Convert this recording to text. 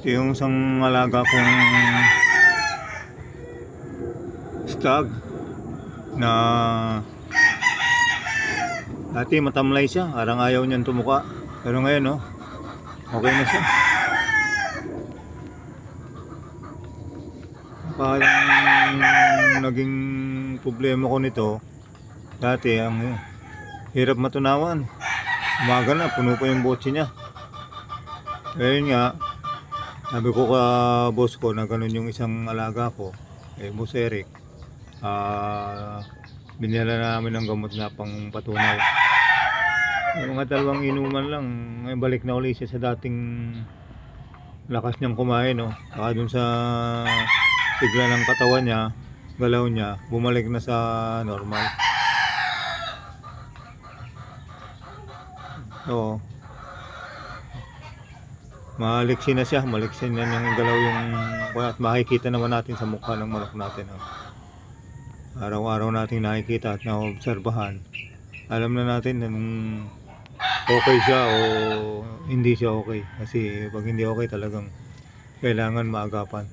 Ito yung isang alaga kong stag na dati matamlay siya, parang ayaw niyan tumuka, pero ngayon okay na siya. Parang naging problema ko nito dati, ang hirap matunawan. Umaga na puno pa yung botse niya. Ngayon nga, sabi ko ka boss ko na ganun yung isang alaga ko, Boss Eric, binila namin ng gamot na pang patunaw. Yung mga 2 inuman lang, ngayon balik na ulit siya sa dating lakas niyang kumain, saka dun sa sigla ng katawan niya, galaw niya, bumalik na sa normal. Oo, maliksi na siya, maliksi na yung galaw yung, at makikita naman natin sa mukha ng manok natin. Araw-araw natin nakikita at naobserbahan, alam na natin na okay siya o hindi siya okay. Kasi pag hindi okay talagang kailangan maagapan.